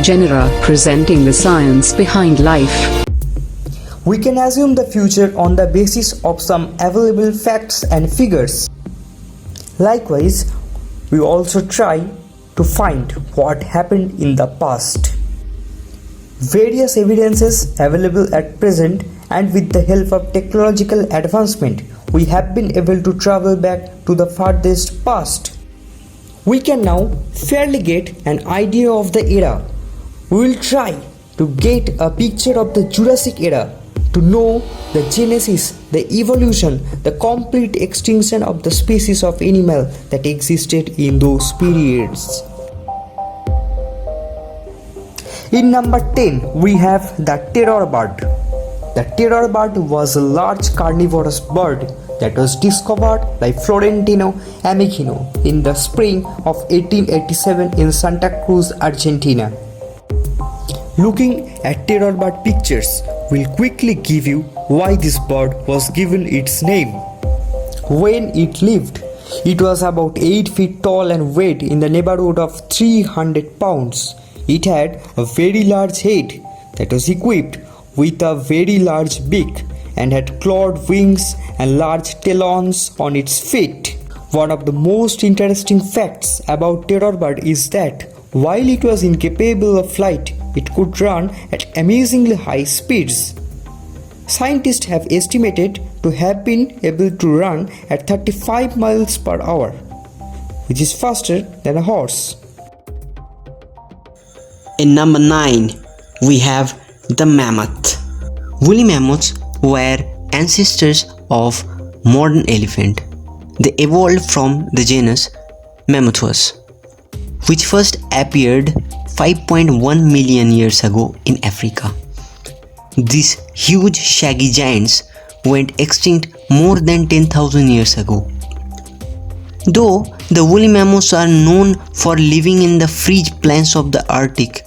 genera, presenting the science behind life. We can assume the future on the basis of some available facts and figures. Likewise, we also try to find what happened in the past. Various evidences available at present, and with the help of technological advancement, we have been able to travel back to the farthest past. We can now fairly get an idea of the era. We will try to get a picture of the Jurassic era, to know the genesis, the evolution, the complete extinction of the species of animal that existed in those periods. In number 10, we have the Terrorbird. The Terrorbird was a large carnivorous bird that was discovered by Florentino Amichino in the spring of 1887 in Santa Cruz, Argentina. Looking at Terrorbird pictures will quickly give you why this bird was given its name. When it lived, it was about 8 feet tall and weighed in the neighborhood of 300 pounds. It had a very large head that was equipped with a very large beak and had clawed wings and large talons on its feet. One of the most interesting facts about Terrorbird is that while it was incapable of flight, it could run at amazingly high speeds. Scientists have estimated to have been able to run at 35 miles per hour, which is faster than a horse. In number 9, we have the mammoth. Woolly mammoths were ancestors of modern elephant. They evolved from the genus Mammothus, which first appeared 5.1 million years ago in Africa. These huge shaggy giants went extinct more than 10,000 years ago. Though the woolly mammoths are known for living in the freeze plains of the Arctic,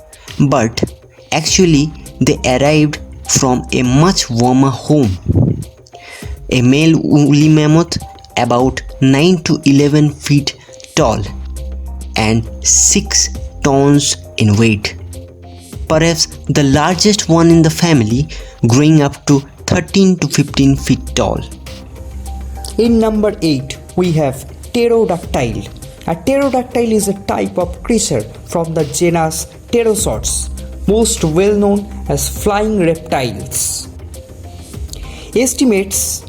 but actually they arrived from a much warmer home. A male woolly mammoth about 9 to 11 feet tall and 6 tons in weight, perhaps the largest one in the family, growing up to 13 to 15 feet tall. In number 8, we have Pterodactyl. A pterodactyl is a type of creature from the genus Pterosaurus, most well known as flying reptiles. Estimates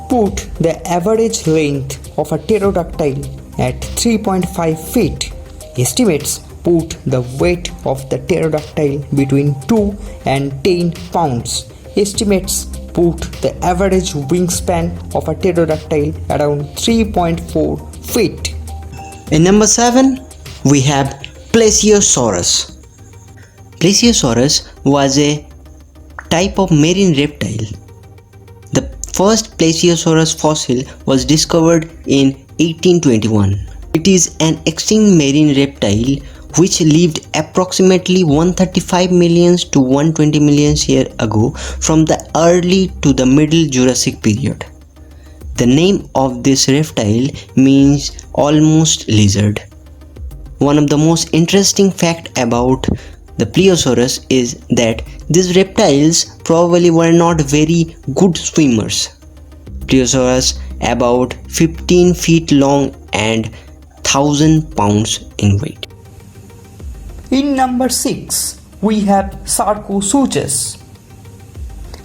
put the average length of a pterodactyl at 3.5 feet. Estimates put the weight of the pterodactyl between 2 and 10 pounds. Estimates put the average wingspan of a pterodactyl around 3.4 feet. In number 7, we have Plesiosaurus. Plesiosaurus was a type of marine reptile. The first Plesiosaurus fossil was discovered in 1821. It is an extinct marine reptile which lived approximately 135 million to 120 million years ago from the early to the middle Jurassic period. The name of this reptile means almost lizard. One of the most interesting facts about the Plesiosaurus is that these reptiles probably were not very good swimmers. Plesiosaurus about 15 feet long and 1,000 pounds in weight. In number 6, we have Sarcosuchus.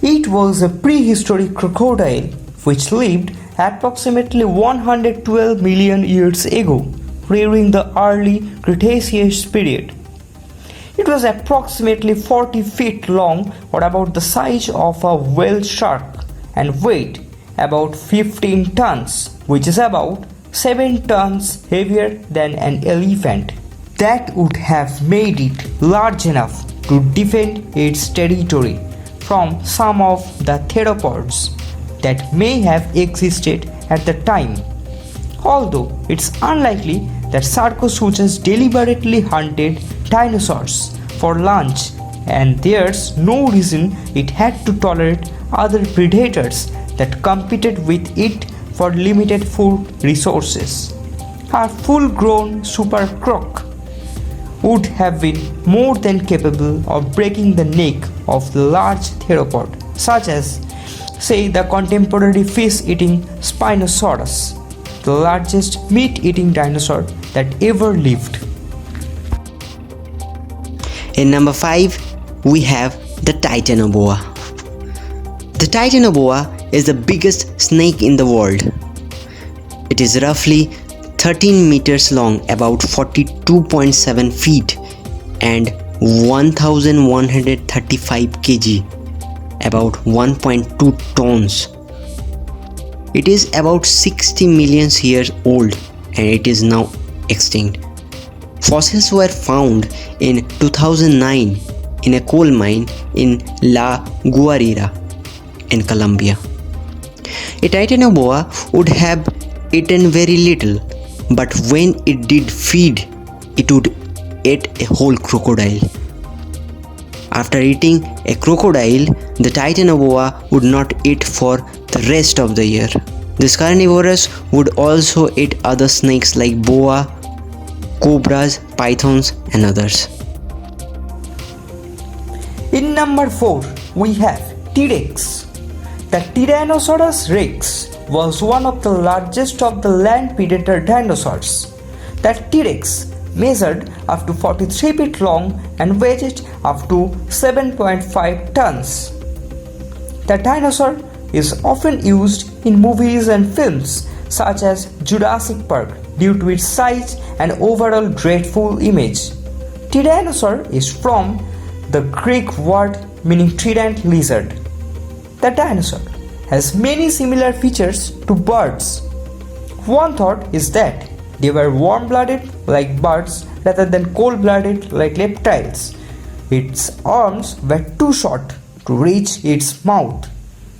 It was a prehistoric crocodile which lived approximately 112 million years ago during the early Cretaceous period. It was approximately 40 feet long, or about the size of a whale shark, and weighed about 15 tons, which is about 7 tons heavier than an elephant. That would have made it large enough to defend its territory from some of the theropods that may have existed at the time. Although it's unlikely that Sarcosuchus deliberately hunted dinosaurs for lunch, and there's no reason it had to tolerate other predators that competed with it for limited food resources. A full-grown super croc would have been more than capable of breaking the neck of the large theropod, such as, say, the contemporary fish-eating Spinosaurus, the largest meat-eating dinosaur that ever lived. In number 5, we have the Titanoboa. The Titanoboa is the biggest snake in the world. It is roughly 13 meters long, about 42.7 feet, and 1135 kg, about 1.2 tons. It is about 60 million years old and it is now extinct. Fossils were found in 2009 in a coal mine in La Guarira in Colombia. A Titanoboa would have eaten very little, but when it did feed, it would eat a whole crocodile. After eating a crocodile, the Titanoboa would not eat for the rest of the year. This carnivorous would also eat other snakes like boa, cobras, pythons and others. In number 4, we have T-Rex. The Tyrannosaurus rex was one of the largest of the land predator dinosaurs. The T-Rex measured up to 43 feet long and weighed up to 7.5 tons. The dinosaur is often used in movies and films such as Jurassic Park due to its size and overall dreadful image. Tyrannosaur is from the Greek word meaning trident lizard. The dinosaur has many similar features to birds. One thought is that they were warm-blooded like birds rather than cold-blooded like reptiles. Its arms were too short to reach its mouth.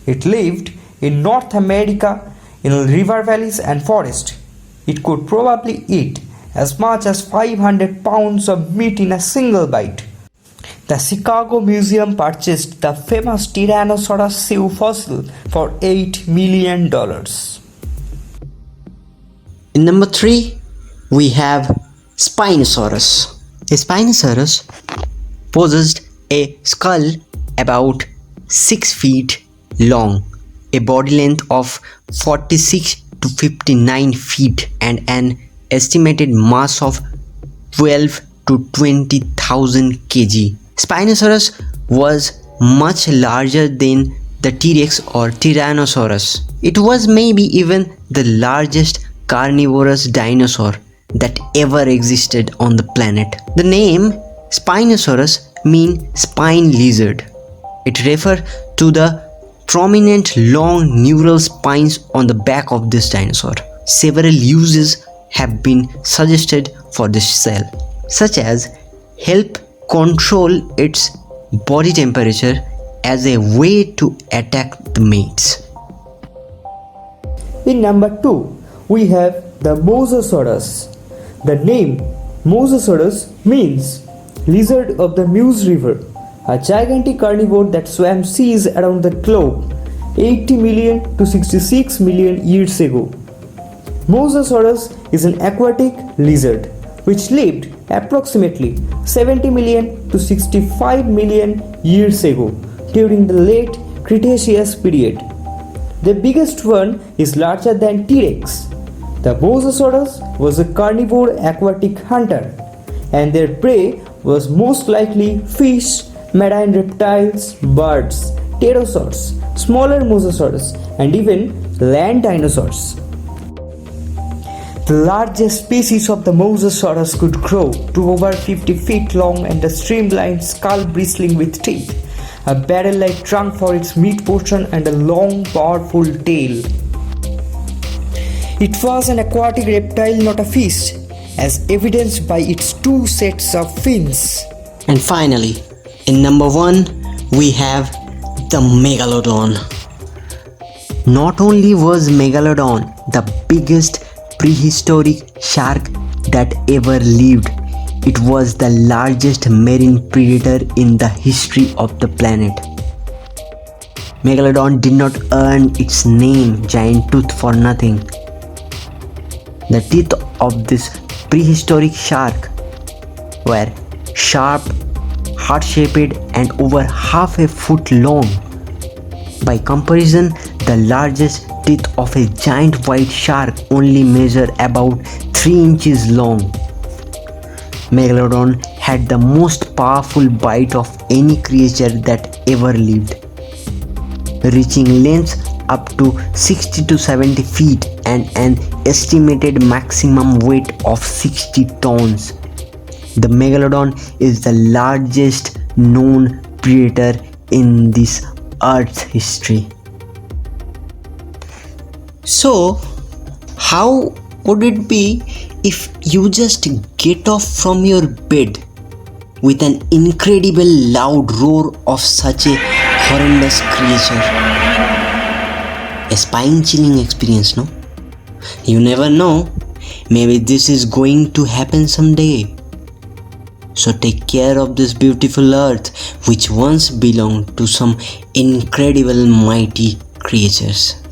It lived in North America in river valleys and forests. It could probably eat as much as 500 pounds of meat in a single bite. The Chicago Museum purchased the famous Tyrannosaurus shoe fossil for $8 million. In number 3, we have Spinosaurus. A Spinosaurus possessed a skull about 6 feet long, a body length of 46 to 59 feet, and an estimated mass of 12 to 20,000 kg. Spinosaurus was much larger than the T-Rex or Tyrannosaurus. It was maybe even the largest carnivorous dinosaur that ever existed on the planet. The name Spinosaurus means spine lizard. It refers to the prominent long neural spines on the back of this dinosaur. Several uses have been suggested for this cell, such as help control its body temperature as a way to attack the mates. In number 2, we have the Mosasaurus. The name Mosasaurus means lizard of the Meuse River, a gigantic carnivore that swam seas around the globe 80 million to 66 million years ago. Mosasaurus is an aquatic lizard which lived approximately 70 million to 65 million years ago during the late Cretaceous period. The biggest one is larger than T-Rex. The Mosasaurus was a carnivore aquatic hunter, and their prey was most likely fish, marine reptiles, birds, pterosaurs, smaller mosasaurs, and even land dinosaurs. The largest species of the Mosasaurus could grow to over 50 feet long and a streamlined skull bristling with teeth, a barrel-like trunk for its meat portion, and a long, powerful tail. It was an aquatic reptile, not a fish, as evidenced by its 2 sets of fins. And finally, in number 1, we have the Megalodon. Not only was Megalodon the biggest prehistoric shark that ever lived, it was the largest marine predator in the history of the planet. Megalodon did not earn its name giant tooth for nothing. The teeth of this prehistoric shark were sharp, heart-shaped and over half a foot long. By comparison, the largest teeth of a giant white shark only measure about 3 inches long. Megalodon had the most powerful bite of any creature that ever lived, reaching lengths up to 60 to 70 feet and an estimated maximum weight of 60 tons. The Megalodon is the largest known predator in this Earth's history. So, how would it be if you just get off from your bed with an incredible loud roar of such a horrendous creature? A spine-chilling experience, no? You never know. Maybe this is going to happen someday. So take care of this beautiful earth which once belonged to some incredible mighty creatures.